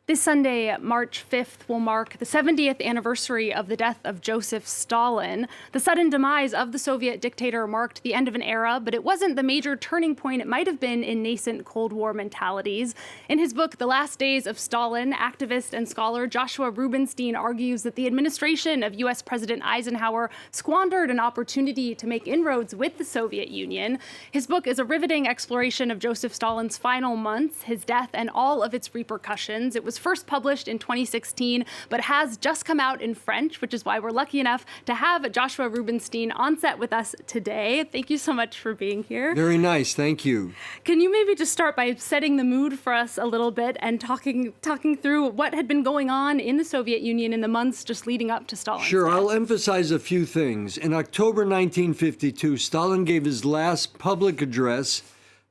This Sunday, March 5th, will mark the 70th anniversary of the death of Joseph Stalin. The sudden demise of the Soviet dictator marked the end of an era, but it wasn't the major turning point it might have been in nascent Cold War mentalities. In his book, The Last Days of Stalin, activist and scholar Joshua Rubenstein argues that the administration of U.S. President Eisenhower squandered an opportunity to make inroads with the Soviet Union. His book is a riveting exploration of Joseph Stalin's final months, his death, and all of its repercussions. It was first published in 2016, but has just come out in French, which is why we're lucky enough to have Joshua Rubenstein on set with us today. Thank you so much for being here. Very nice, thank you. Can you maybe just start by setting the mood for us a little bit and talking through what had been going on in the Soviet Union in the months just leading up to Stalin's Sure, death? I'll emphasize a few things. In October 1952, Stalin gave his last public address,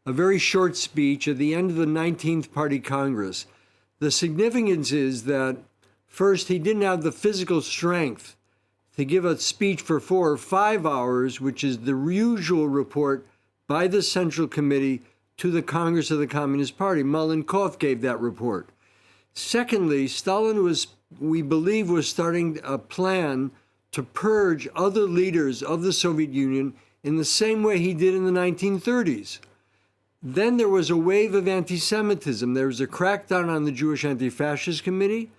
a very short speech at the end of the 19th Party Congress. The significance is that, first, he didn't have the physical strength to give a speech for 4 or 5 hours, which is the usual report by the Central Committee to the Congress of the Communist Party. Malenkov gave that report. Secondly, Stalin we believe, was starting a plan to purge other leaders of the Soviet Union in the same way he did in the 1930s. Then there was a wave of anti-Semitism. There was a crackdown on the Jewish Anti-Fascist Committee,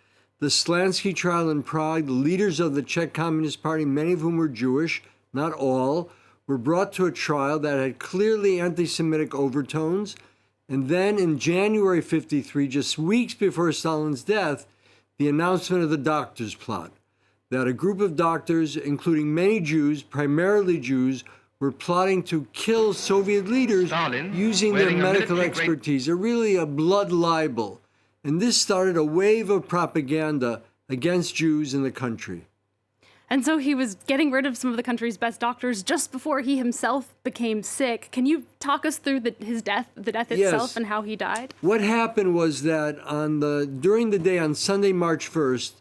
the Slansky trial in Prague. The leaders of the Czech Communist Party, many of whom were Jewish, not all, were brought to a trial that had clearly anti-Semitic overtones. And then in January 53, just weeks before Stalin's death, the announcement of the doctors' plot, that a group of doctors, including many Jews, primarily Jews, were plotting to kill Soviet leaders using their medical expertise. They're really a blood libel. And this started a wave of propaganda against Jews in the country. And so he was getting rid of some of the country's best doctors just before he himself became sick. Can you talk us through the death itself, Yes. and how he died? What happened was that during the day on Sunday, March 1st,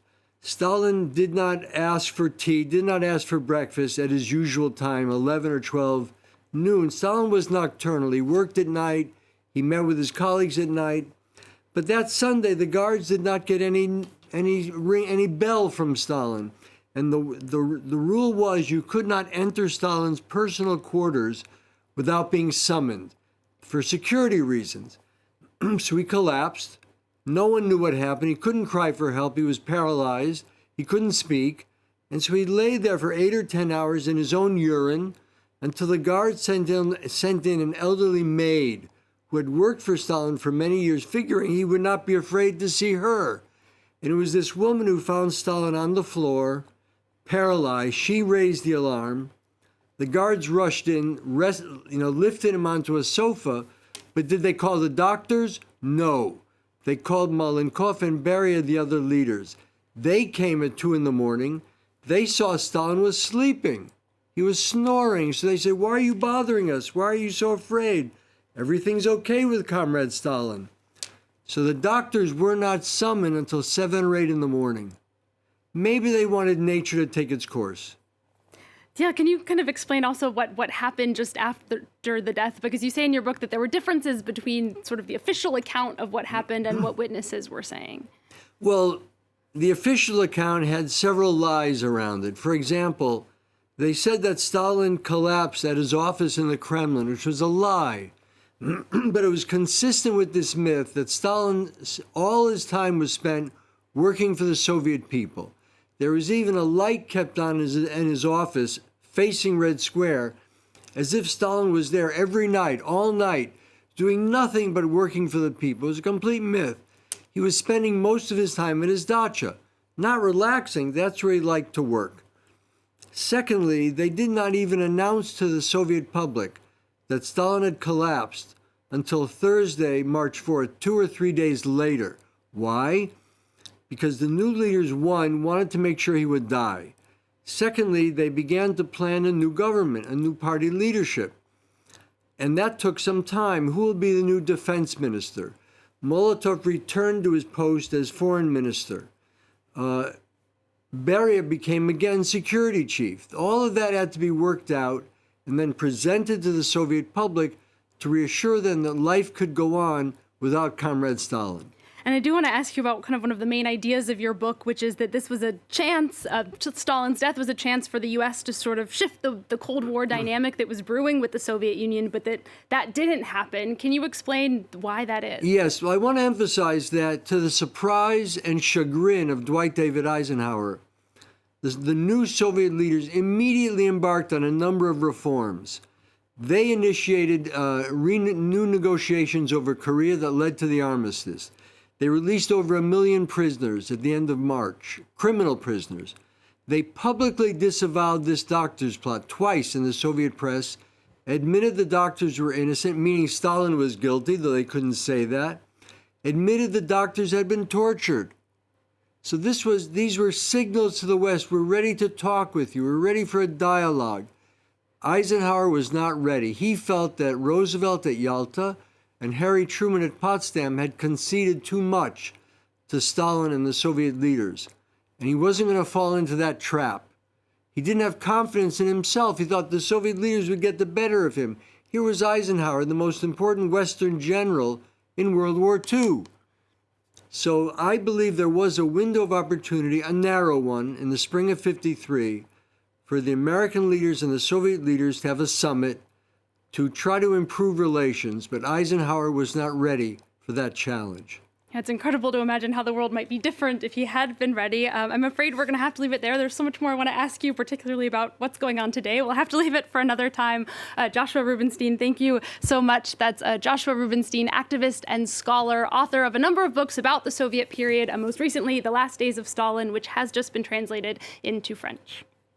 Stalin did not ask for tea, did not ask for breakfast at his usual time, 11 or 12 noon. Stalin was nocturnal. He worked at night. He met with his colleagues at night. But that Sunday, the guards did not get any bell from Stalin. And the rule was you could not enter Stalin's personal quarters without being summoned for security reasons. So he collapsed. No one knew what happened. He couldn't cry for help. He was paralyzed. He couldn't speak. And so he lay there for 8 or 10 hours in his own urine until the guards sent in an elderly maid who had worked for Stalin for many years, figuring he would not be afraid to see her. And it was this woman who found Stalin on the floor, paralyzed. She raised the alarm. The guards rushed in, lifted him onto a sofa. But did they call the doctors? No. They called Malenkov and Beria, the other leaders. They came at 2 in the morning. They saw Stalin was sleeping. He was snoring. So they said, "Why are you bothering us? Why are you so afraid? Everything's okay with Comrade Stalin." So the doctors were not summoned until 7 or 8 in the morning. Maybe they wanted nature to take its course. Yeah, can you kind of explain also what happened just after the death? Because you say in your book that there were differences between sort of the official account of what happened and what witnesses were saying. Well, the official account had several lies around it. For example, they said that Stalin collapsed at his office in the Kremlin, which was a lie. But it was consistent with this myth that Stalin, all his time was spent working for the Soviet people. There was even a light kept on in his office facing Red Square, as if Stalin was there every night, all night, doing nothing but working for the people. It was a complete myth. He was spending most of his time at his dacha, not relaxing. That's where he liked to work. Secondly, they did not even announce to the Soviet public that Stalin had collapsed until Thursday, March 4th, 2 or 3 days later. Why? Because the new leaders, one, wanted to make sure he would die. Secondly, they began to plan a new government, a new party leadership. And that took some time. Who will be the new defense minister? Molotov returned to his post as foreign minister. Beria became again security chief. All of that had to be worked out and then presented to the Soviet public to reassure them that life could go on without Comrade Stalin. And I do want to ask you about kind of one of the main ideas of your book, which is that this was a chance, Stalin's death was a chance for the U.S. to sort of shift the Cold War dynamic that was brewing with the Soviet Union, but that didn't happen. Can you explain why that is? Yes, well, I want to emphasize that to the surprise and chagrin of Dwight David Eisenhower, the new Soviet leaders immediately embarked on a number of reforms. They initiated new negotiations over Korea that led to the armistice. They released over 1 million prisoners at the end of March, criminal prisoners. They publicly disavowed this doctor's plot twice in the Soviet press, admitted the doctors were innocent, meaning Stalin was guilty, though they couldn't say that, admitted the doctors had been tortured. So these were signals to the West, we're ready to talk with you, we're ready for a dialogue. Eisenhower was not ready. He felt that Roosevelt at Yalta and Harry Truman at Potsdam had conceded too much to Stalin and the Soviet leaders, and he wasn't going to fall into that trap. He didn't have confidence in himself. He thought the Soviet leaders would get the better of him. Here was Eisenhower, the most important Western general in World War II. So I believe there was a window of opportunity, a narrow one, in the spring of '53, for the American leaders and the Soviet leaders to have a summit to try to improve relations, but Eisenhower was not ready for that challenge. It's incredible to imagine how the world might be different if he had been ready. I'm afraid we're going to have to leave it there. There's so much more I want to ask you, particularly about what's going on today. We'll have to leave it for another time. Joshua Rubenstein, thank you so much. That's Joshua Rubenstein, activist and scholar, author of a number of books about the Soviet period, most recently, The Last Days of Stalin, which has just been translated into French.